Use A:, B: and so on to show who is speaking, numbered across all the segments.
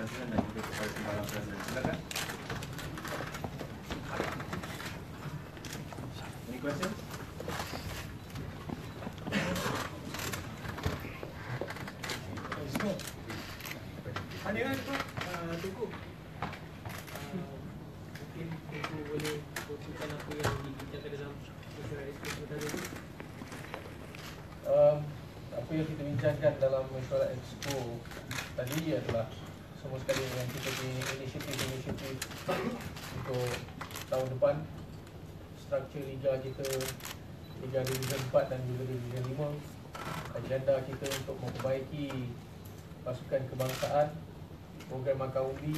A: Presiden dan juga kepada Timbalan Presiden. Silakan. Any questions?
B: Ada kan Pak Tunggu? Mungkin Tunggu boleh kongsikan apa yang dibincangkan dalam mesyuarat ekspo tadi?
C: Apa yang kita bincangkan dalam mesyuarat expo tadi adalah semua sekali yang kita punya inisiatif untuk tahun depan, struktur liga kita, Liga Division 4 dan juga Division 5, agenda kita untuk memperbaiki pasukan kebangsaan, program akademi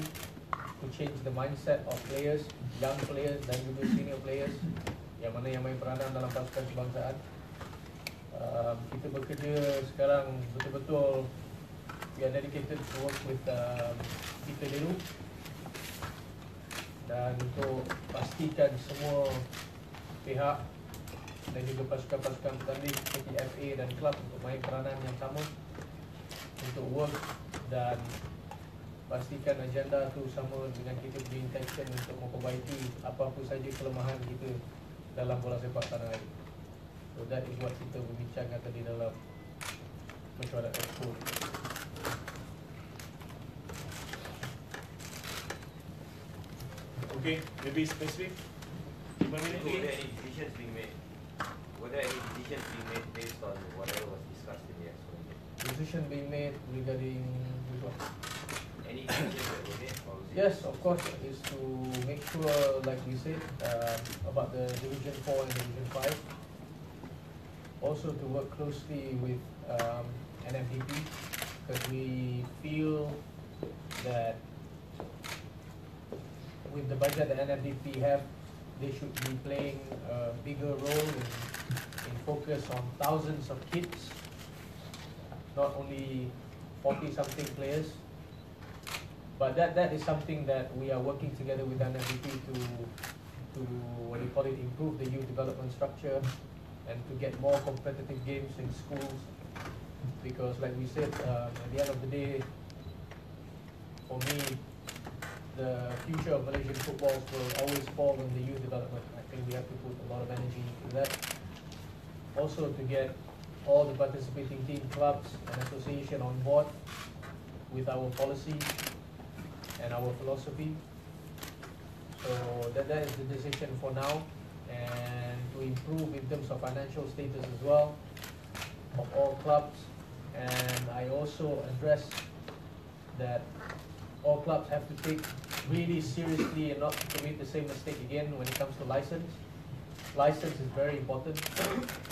C: to change the mindset of players, young players dan juga senior players yang mana yang main peranan dalam pasukan kebangsaan. Kita bekerja sekarang betul-betul, we are dedicated to work with kita dulu dan untuk pastikan semua pihak dan juga pasukan-pasukan bertanding seperti FA dan klub untuk main peranan yang sama untuk work dan pastikan agenda tu sama dengan kita punya intention untuk memperbaiki apa-apa saja kelemahan kita dalam bola sepak tanah air. So that is what kita berbincangkan tadi dalam mesyuarat expo.
A: Okay, maybe specific.
D: Were there any decisions being made? Were there any decisions being made based on whatever was discussed in the expo?
C: Decision being made regarding which one?
D: Any decisions that were made? Or was it
C: Yes, of course, is to make sure, like we said, about the Division 4 and Division 5. Also to work closely with NFDP, because we feel that with the budget that NFDP have, they should be playing a bigger role in focus on thousands of kids, not only 40-something players. But that is something that we are working together with NFDP to what do you call it, improve the youth development structure and to get more competitive games in schools. Because like we said, at the end of the day, for me, the future of Malaysian football will always fall on the youth development. I think we have to put a lot of energy into that. Also to get all the participating team clubs and association on board with our policy and our philosophy. So that is the decision for now, and to improve in terms of financial status as well of all clubs. And I also address that all clubs have to take really seriously and not commit the same mistake again when it comes to license. License is very important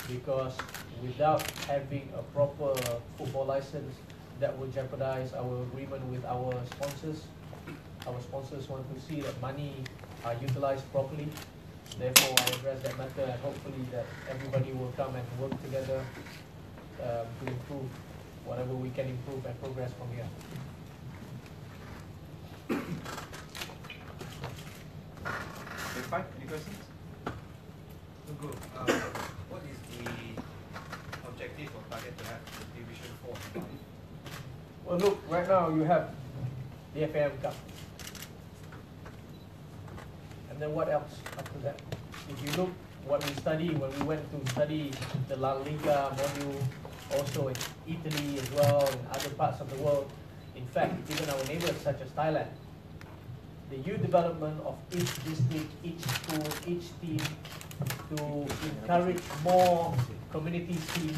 C: because without having a proper football license, that will jeopardize our agreement with our sponsors. Our sponsors want to see that money are utilized properly. Therefore, I address that matter, and hopefully that everybody will come and work together to improve whatever we can improve and progress from here.
A: Okay, fine. Any questions?
E: Tunggu, what is the objective or target to have the Division 4 and 5?
C: Well, look, right now you have the FAM Cup. And then what else after that? If you look what we study, when we went to study the La Liga module, also in Italy as well, in other parts of the world, in fact, even our neighbors such as Thailand, the youth development of each district, each school, each team, to encourage more community team,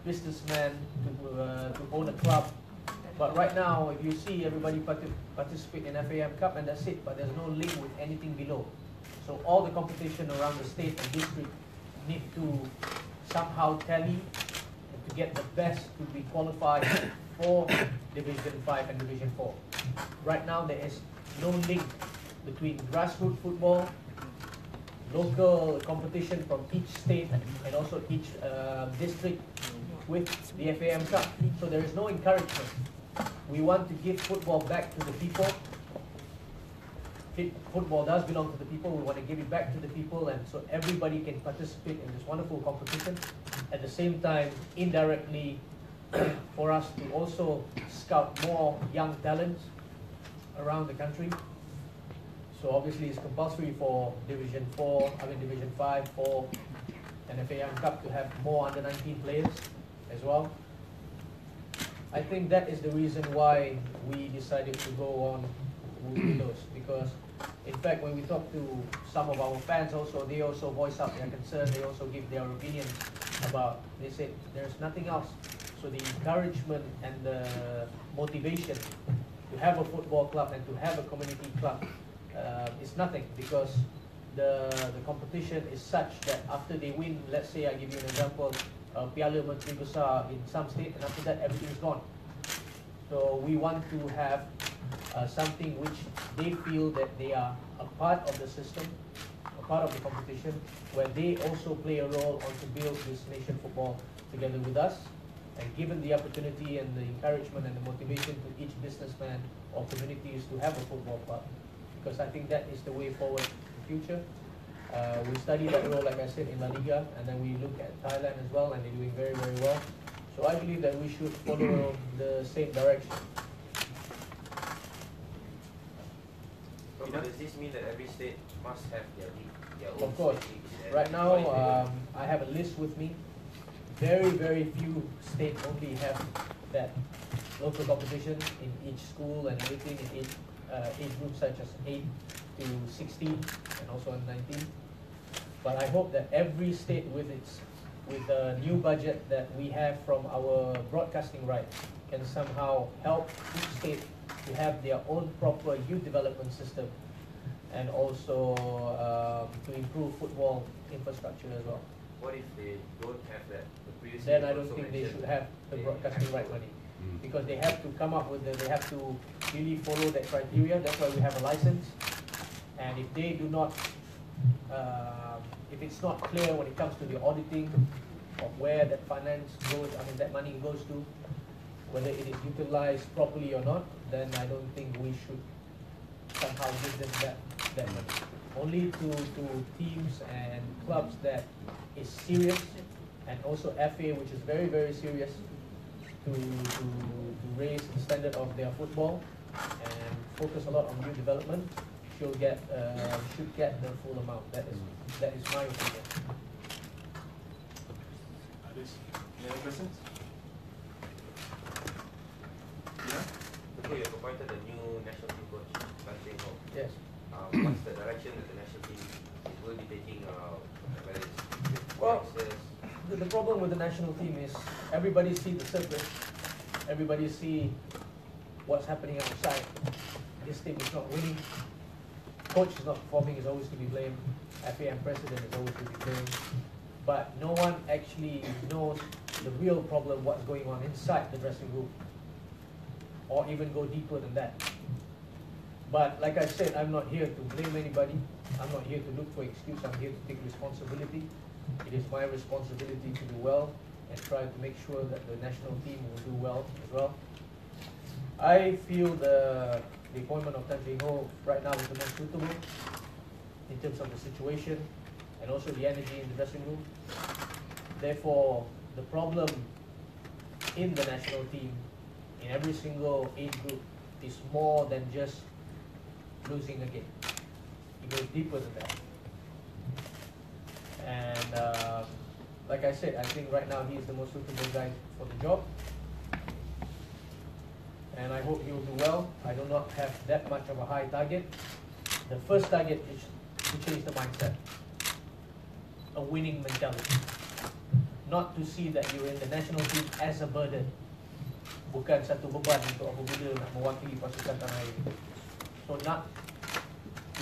C: businessmen to own a club. But right now, if you see everybody participate in FAM Cup and that's it, but there's no link with anything below. So all the competition around the state and district need to somehow tally to get the best to be qualified for Division 5 and Division 4. Right now there is no link between grassroots football, local competition from each state and also each district with the FAM Cup. So there is no encouragement. We want to give football back to the people. Football does belong to the people. We want to give it back to the people, and so everybody can participate in this wonderful competition. At the same time, indirectly, for us to also scout more young talents around the country. So obviously it's compulsory for Division 5, 4, and FA Young Cup to have more under 19 players as well. I think that is the reason why we decided to go on with those, because in fact when we talk to some of our fans also, they also voice up their concern, they also give their opinion about, they said there's nothing else. So the encouragement and the motivation to have a football club and to have a community club is nothing, because the competition is such that after they win, let's say I give you an example, Piala Menteri Besar in some state, and after that everything is gone. So we want to have something which they feel that they are a part of the system, a part of the competition, where they also play a role on to build this nation football together with us, and given the opportunity and the encouragement and the motivation to each businessman or communities to have a football club, because I think that is the way forward in the future. We study that role, like I said, in La Liga, and then we look at Thailand as well, and they're doing very, very well. So I believe that we should follow the same direction.
D: So does this mean that every state must have their league, their own
C: Of course.
D: state leagues and
C: Right now,
D: join
C: I have a list with me. Very, very few states only have that local competition in each school and everything in age groups such as 8 to 16 and also in 19. But I hope that every state with the new budget that we have from our broadcasting rights can somehow help each state to have their own proper youth development system, and also to improve football infrastructure as well.
D: What if they don't have that? Previously
C: Then I
D: you
C: don't
D: also
C: think they
D: mentioned
C: should have the
D: they
C: broadcasting
D: have
C: right
D: to-
C: money, because they have to come up with they have to really follow that criteria. That's why we have a license. And if they do not, if it's not clear when it comes to the auditing of where that finance goes, that money goes to, whether it is utilized properly or not, then I don't think we should somehow give them that money. Only to teams and clubs that is serious, and also FA, which is very, very serious, to raise the standard of their football and focus a lot on youth development, should get the full amount. That is my opinion.
A: Others? Any other questions? Yeah?
D: So you have appointed a new national team coach, Patrick Ho.
C: Yes.
D: What's the direction that the national team will be taking, whether it's with
C: Well,
D: youngsters?
C: The problem with the national team is everybody see the surface, everybody see what's happening outside. This team is not winning. Coach is not performing, is always to be blamed. FA and President is always to be blamed. But no one actually knows the real problem, what's going on inside the dressing room, or even go deeper than that. But like I said, I'm not here to blame anybody. I'm not here to look for excuse. I'm here to take responsibility. It is my responsibility to do well and try to make sure that the national team will do well as well. I feel the appointment of Tan Jing Ho right now is the most suitable in terms of the situation and also the energy in the dressing room. Therefore, the problem in the national team, in every single age group, is more than just losing a game. It goes deeper than that. And like I said, I think right now he is the most suitable guy for the job. And I hope he will do well. I do not have that much of a high target. The first target is to change the mindset. A winning mentality. Not to see that you're in the national team as a burden. Bukan satu beban untuk apabila nak mewakili pasukan tanah air. So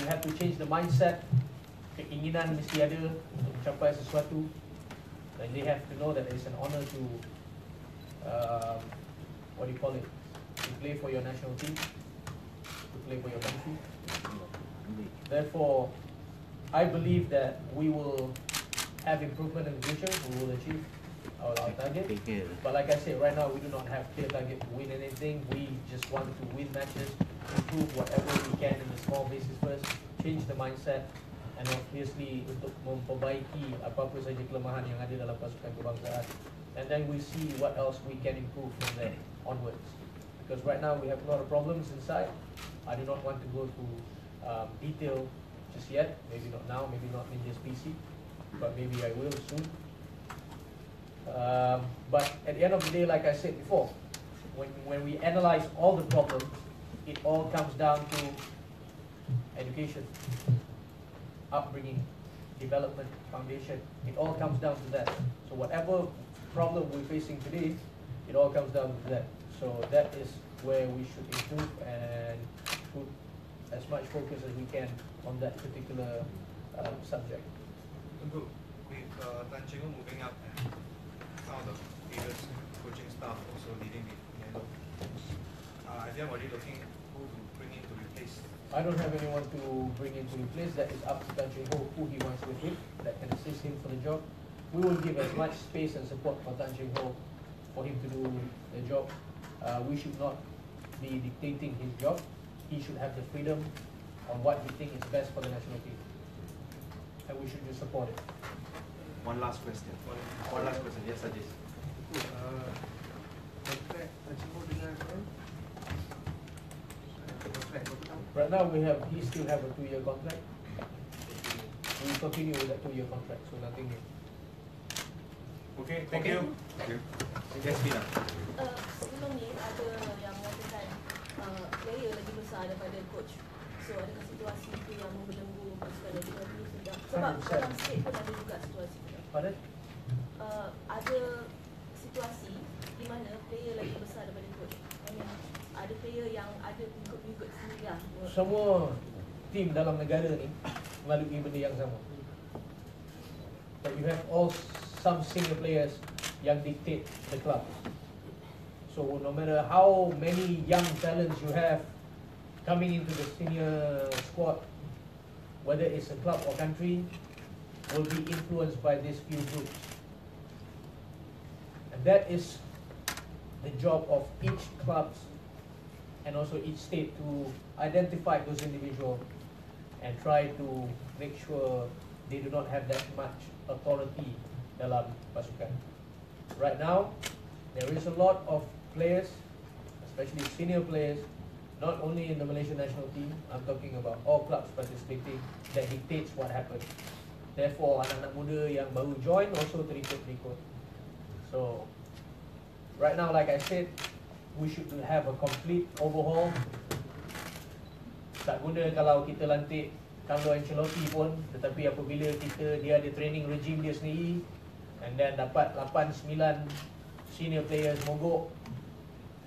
C: you have to change the mindset. Keinginan mesti ada untuk mencapai sesuatu. And they have to know that it's an honor to what do you call it? To play for your national team, to play for your country. Therefore, I believe that we will have improvement in the future. We will achieve our target. But like I said, right now we do not have clear target to win anything. We just want to win matches, improve whatever we can in the small basis first, change the mindset, and obviously untuk memperbaiki apa-apa saja kelemahan yang ada dalam pasukan kebangsaan. And then we see what else we can improve from there onwards. Because right now we have a lot of problems inside, I do not want to go to detail just yet. Maybe not now, maybe not in this PC, but maybe I will soon. But at the end of the day, like I said before, when we analyze all the problems, it all comes down to education, upbringing, development, foundation. It all comes down to that. So whatever problem we're facing today, it all comes down to that. So that is where we should improve and put as much focus as we can on that particular subject.
E: Good. With Tan Cheng Ho moving up and some of the previous coaching staff also leaving the yellow, are they already looking who to bring in to replace?
C: I don't have anyone to bring in to replace. That is up to Tan Cheng Ho, who he wants with him, that can assist him for the job. We will give as much space and support for Tan Cheng Ho for him to do the job. We should not be dictating his job. He should have the freedom on what he thinks is best for the national team. And we should just support it.
A: One last question. One last question. Yes, Ajis.
F: Kontrak Cimo dengan kontrak berapa tahun?
C: Right now he still have a 2-year contract. We continue with that 2-year contract, so nothing new.
A: Okay, thank you. Thank you. Yes, Pina.
G: Sebelum ni ada yang mengatakan player lagi besar daripada coach. So adakah situasi itu yang membelenggu pasukan dan juga dulu Sidang? Sebab
C: 100%.
G: dalam state pun ada juga situasi itu.
C: Pardon?
G: Ada situasi di mana player lagi besar daripada coach. I mean, ada player yang ada pengikut-pengikut sendiri lah.
C: Semua tim dalam negara ni melalui benda yang sama. But you have all some senior players yang dictate the club. So no matter how many young talents you have coming into the senior squad, whether it's a club or country, will be influenced by these few groups. And that is the job of each club and also each state to identify those individuals and try to make sure they do not have that much authority dalam pasukan. Right now, there is a lot of players, especially senior players, not only in the Malaysian national team, I'm talking about all clubs participating, that dictates what happens. Therefore, anak-anak muda yang baru join also terikut-ikut. So, right now, like I said, we should have a complete overhaul. Tak guna kalau kita lantik Carlo Ancelotti pun, tetapi apabila dia ada training regime dia sendiri, and then dapat 8-9 senior players mogok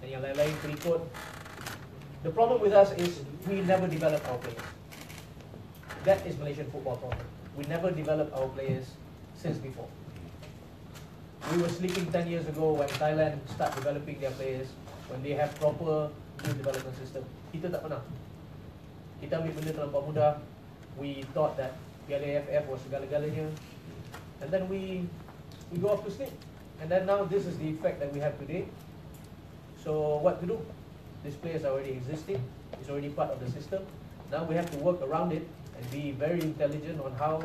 C: dan yang lain-lain terikut. The problem with us is we never develop our players. That is Malaysian football problem. We never develop our players since before. We were sleeping 10 years ago when Thailand start developing their players, when they have proper youth development system. Kita tak pernah. Kita ambil benda terlampau mudah. We thought that Piala AFF was segala-galanya, and then we go off to sleep. And then now this is the effect that we have today. So what to do? These players are already existing. It's already part of the system. Now we have to work around it and be very intelligent on how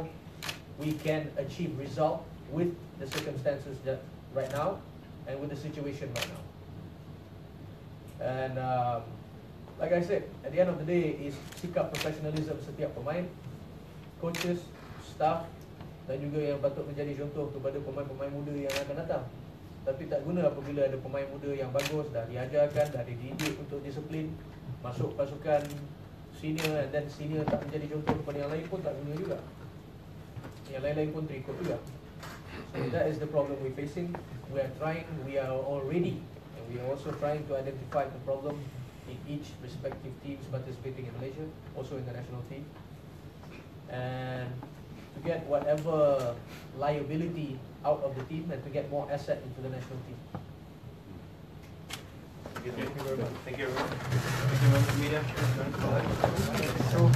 C: we can achieve result with the circumstances that right now and with the situation right now. And like I said, at the end of the day is sikap professionalism setiap pemain, coaches, staff dan juga yang patut menjadi contoh kepada pemain-pemain muda yang akan datang. Tapi tak guna apabila ada pemain muda yang bagus, dah diajarkan, dah dididik untuk disiplin, masuk pasukan senior, and then senior tak menjadi contoh kepada yang lain pun tak guna juga. Yang lain-lain pun terikut juga. So that is the problem we're facing. We are all ready, and we are also trying to identify the problem in each respective teams participating in Malaysia, also in the national team, and to get whatever liability out of the team and to get more asset into the national team.
A: Thank you very much. Thank you very much. Thank you, Mr. Media. So,